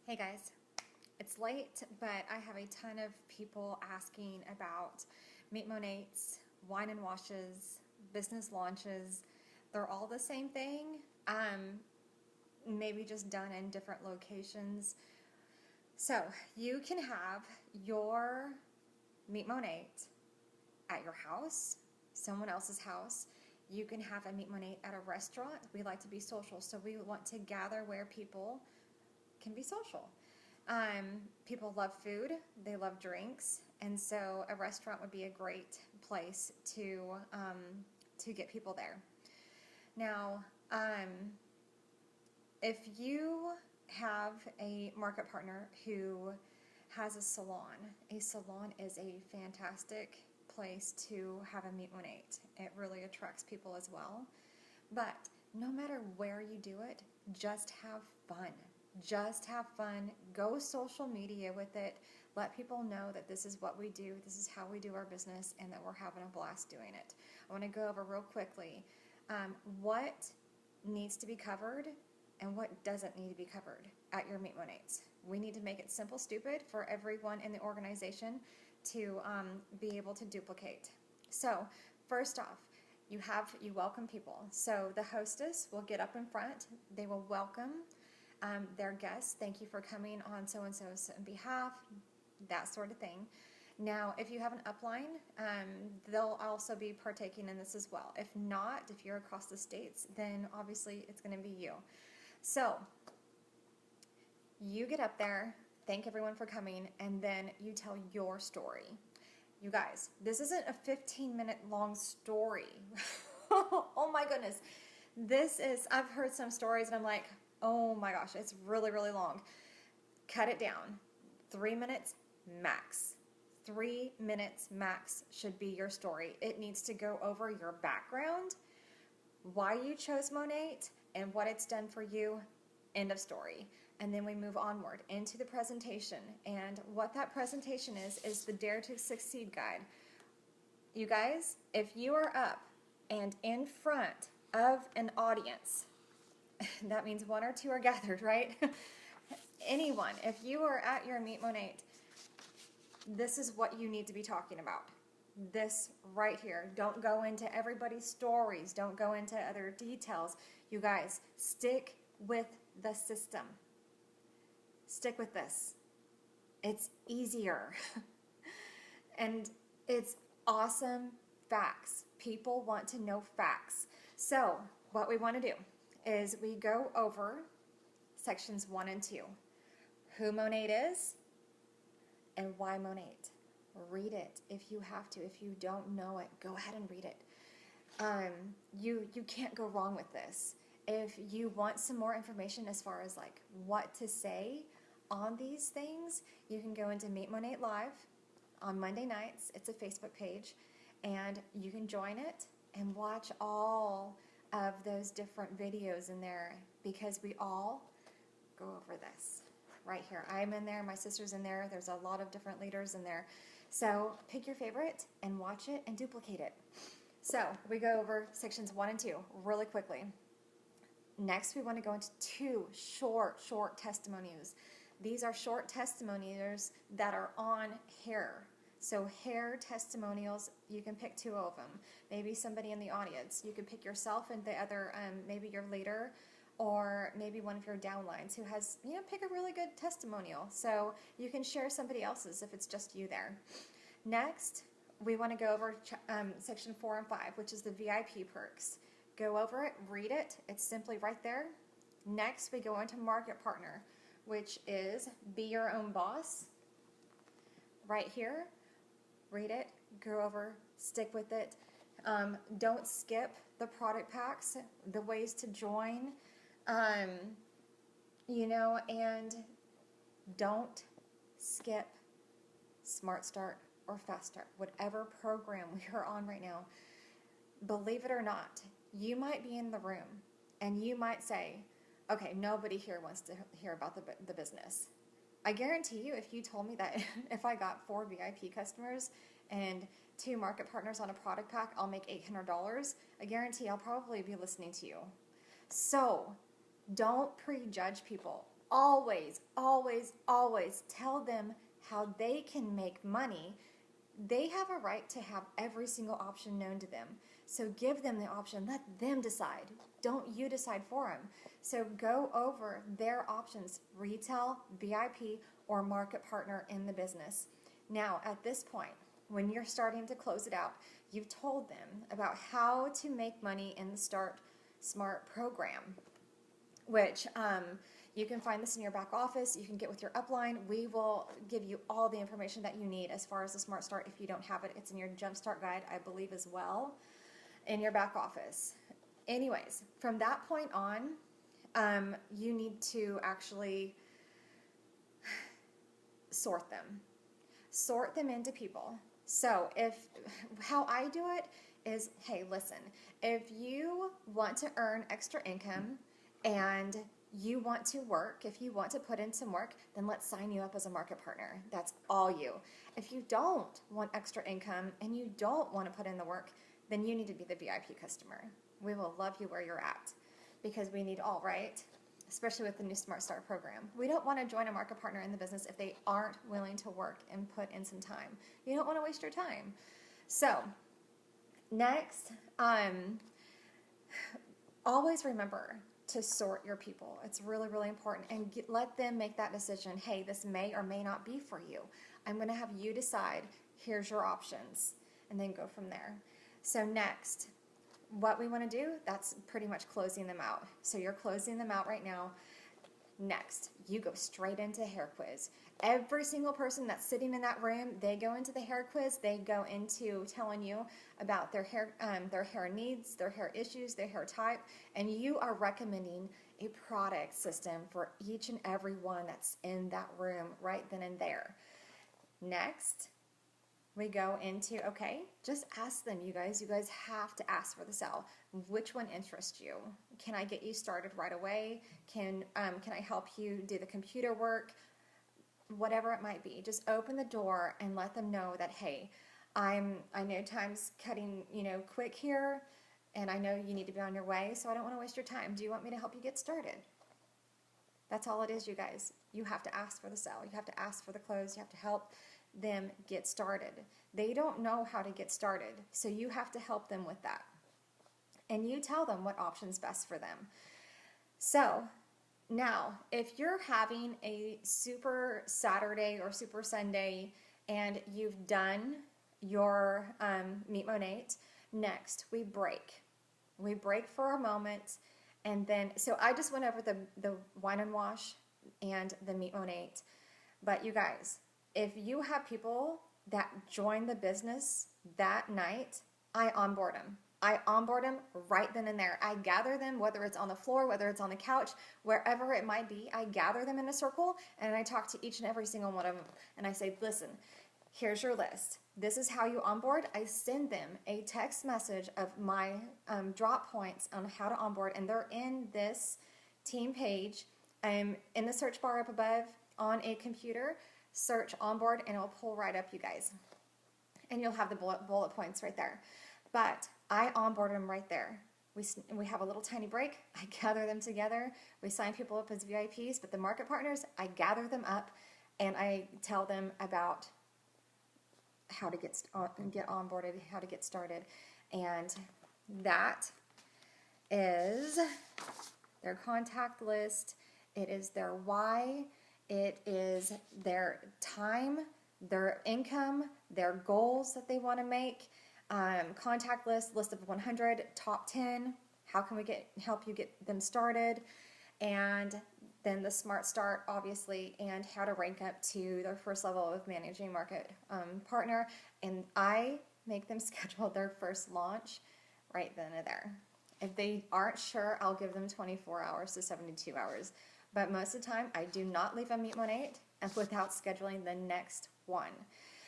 Hey guys, it's late, but I have a ton of people asking about Meet Monats, wine and washes, business launches. They're all the same thing, maybe just done in different locations. So you can have your Meet Monat at your house, someone else's house. You can have a Meet Monat at a restaurant. We like to be social, so we want to gather where people can be social. People love food, they love drinks, and so a restaurant would be a great place to get people there. Now, if you have a market partner who has a salon is a fantastic place to have a Meet Monat. It really attracts people as well. But no matter where you do it, just have fun. Just have fun. Go social media with it. Let people know that this is what we do, this is how we do our business, and that we're having a blast doing it. I want to go over real quickly what needs to be covered and what doesn't need to be covered at your Meet Monats. We need to make it simple, stupid for everyone in the organization to be able to duplicate. So first off, you welcome people. So the hostess will get up in front. They will welcome their guests. Thank you for coming on so-and-so's behalf, that sort of thing. Now, if you have an upline, they'll also be partaking in this as well. If not, if you're across the states, then obviously it's going to be you. So you get up there, thank everyone for coming, and then you tell your story. You guys, this isn't a 15-minute long story. Oh my goodness. I've heard some stories and I'm like, oh my gosh, it's really, really long. Cut it down. 3 minutes max. 3 minutes max should be your story. It needs to go over your background, why you chose Monat, and what it's done for you. End of story. And then we move onward into the presentation. And what that presentation is the Dare to Succeed guide. You guys, if you are up and in front of an audience, that means one or two are gathered, right? Anyone, if you are at your Meet Monat, this is what you need to be talking about. This right here. Don't go into everybody's stories. Don't go into other details. You guys, stick with the system. Stick with this. It's easier. And it's awesome facts. People want to know facts. So what we want to do is we go over sections 1 and 2. Who Monat is and why Monat. Read it if you have to. If you don't know it, go ahead and read it. You can't go wrong with this. If you want some more information as far as like what to say on these things, you can go into Meet Monat Live on Monday nights. It's a Facebook page, and you can join it and watch all of those different videos in there, because we all go over this right here. I'm in there, my sister's in there, there's a lot of different leaders in there. So pick your favorite and watch it and duplicate it. So we go over sections 1 and 2 really quickly. Next, we want to go into 2 short testimonials. These are short testimonials that are on hair. So hair testimonials, you can pick 2 of them. Maybe somebody in the audience. You can pick yourself and the other, maybe your leader, or maybe one of your downlines who has, pick a really good testimonial. So you can share somebody else's if it's just you there. Next, we want to go over section 4 and 5, which is the VIP perks. Go over it, read it. It's simply right there. Next, we go into market partner, which is be your own boss. Right here. Read it, go over, stick with it. Don't skip the product packs, the ways to join, and don't skip Smart Start or Fast Start, whatever program we are on right now. Believe it or not, you might be in the room and you might say, okay, nobody here wants to hear about the business. I guarantee you, if you told me that if I got 4 VIP customers and 2 market partners on a product pack, I'll make $800, I guarantee I'll probably be listening to you. So don't prejudge people. always, always, always tell them how they can make money. They have a right to have every single option known to them. So give them the option. Let them decide. Don't you decide for them. So go over their options, retail, VIP, or market partner in the business. Now, at this point, when you're starting to close it out, you've told them about how to make money in the Start Smart program, which you can find this in your back office. You can get with your upline. We will give you all the information that you need as far as the Smart Start. If you don't have it, it's in your Jumpstart guide, I believe, as well, in your back office. Anyways, from that point on, you need to actually sort them. Sort them into people. So how I do it is, hey, listen, if you want to earn extra income and you want to work, if you want to put in some work, then let's sign you up as a market partner. That's all you. If you don't want extra income and you don't want to put in the work, then you need to be the VIP customer. We will love you where you're at because we need all, right? Especially with the new Smart Start program. We don't want to join a market partner in the business if they aren't willing to work and put in some time. You don't want to waste your time. So next, always remember to sort your people. It's really, really important, and let them make that decision. Hey, this may or may not be for you. I'm going to have you decide. Here's your options, and then go from there. So next, what we want to do, that's pretty much closing them out. So you're closing them out right now. Next, you go straight into hair quiz. Every single person that's sitting in that room, they go into the hair quiz. They go into telling you about their hair needs, their hair issues, their hair type, and you are recommending a product system for each and every one that's in that room right then and there. Next, we go into, okay, just ask them, you guys. You guys have to ask for the sale. Which one interests you? Can I get you started right away? Can I help you do the computer work? Whatever it might be, just open the door and let them know that, hey, I know time's cutting, quick here, and I know you need to be on your way, so I don't want to waste your time. Do you want me to help you get started? That's all it is, you guys. You have to ask for the sale. You have to ask for the close. You have to help them get started. They don't know how to get started, so you have to help them with that. And you tell them what option's best for them. So now, if you're having a super Saturday or super Sunday and you've done your Meet Monat, next we break. We break for a moment, and then, so I just went over the wine and wash and the Meet Monat. But you guys, if you have people that join the business that night, I onboard them. I onboard them right then and there. I gather them, whether it's on the floor, whether it's on the couch, wherever it might be. I gather them in a circle, and I talk to each and every single one of them. And I say, listen, here's your list. This is how you onboard. I send them a text message of my drop points on how to onboard, and they're in this team page. In the search bar up above on a computer, search onboard, and it'll pull right up, you guys. And you'll have the bullet points right there. But I onboard them right there. We have a little tiny break. I gather them together. We sign people up as VIPs, but the market partners, I gather them up, and I tell them about how to get onboarded, how to get started. And that is their contact list. It is their why. It is their time, their income, their goals that they want to make. Contact list of 100, top 10, how can we help you get them started, and then the Smart Start, obviously, and how to rank up to their first level of managing market partner. And I make them schedule their first launch right then and there. If they aren't sure, I'll give them 24 hours to 72 hours. But most of the time, I do not leave a Meet Monat without scheduling the next one.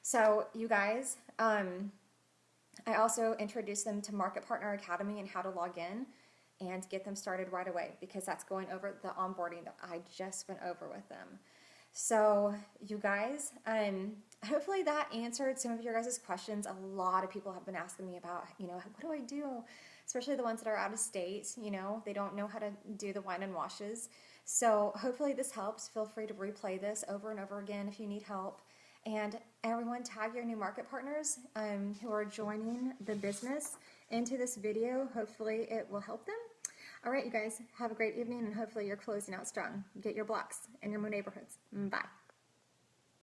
So you guys, I also introduce them to Market Partner Academy and how to log in and get them started right away, because that's going over the onboarding that I just went over with them. So you guys, hopefully that answered some of your guys' questions. A lot of people have been asking me about, what do I do? Especially the ones that are out of state, they don't know how to do the wine and washes. So hopefully this helps. Feel free to replay this over and over again if you need help. And everyone, tag your new market partners who are joining the business into this video. Hopefully it will help them. All right, you guys, have a great evening, and hopefully you're closing out strong. Get your blocks in your neighborhoods. Bye.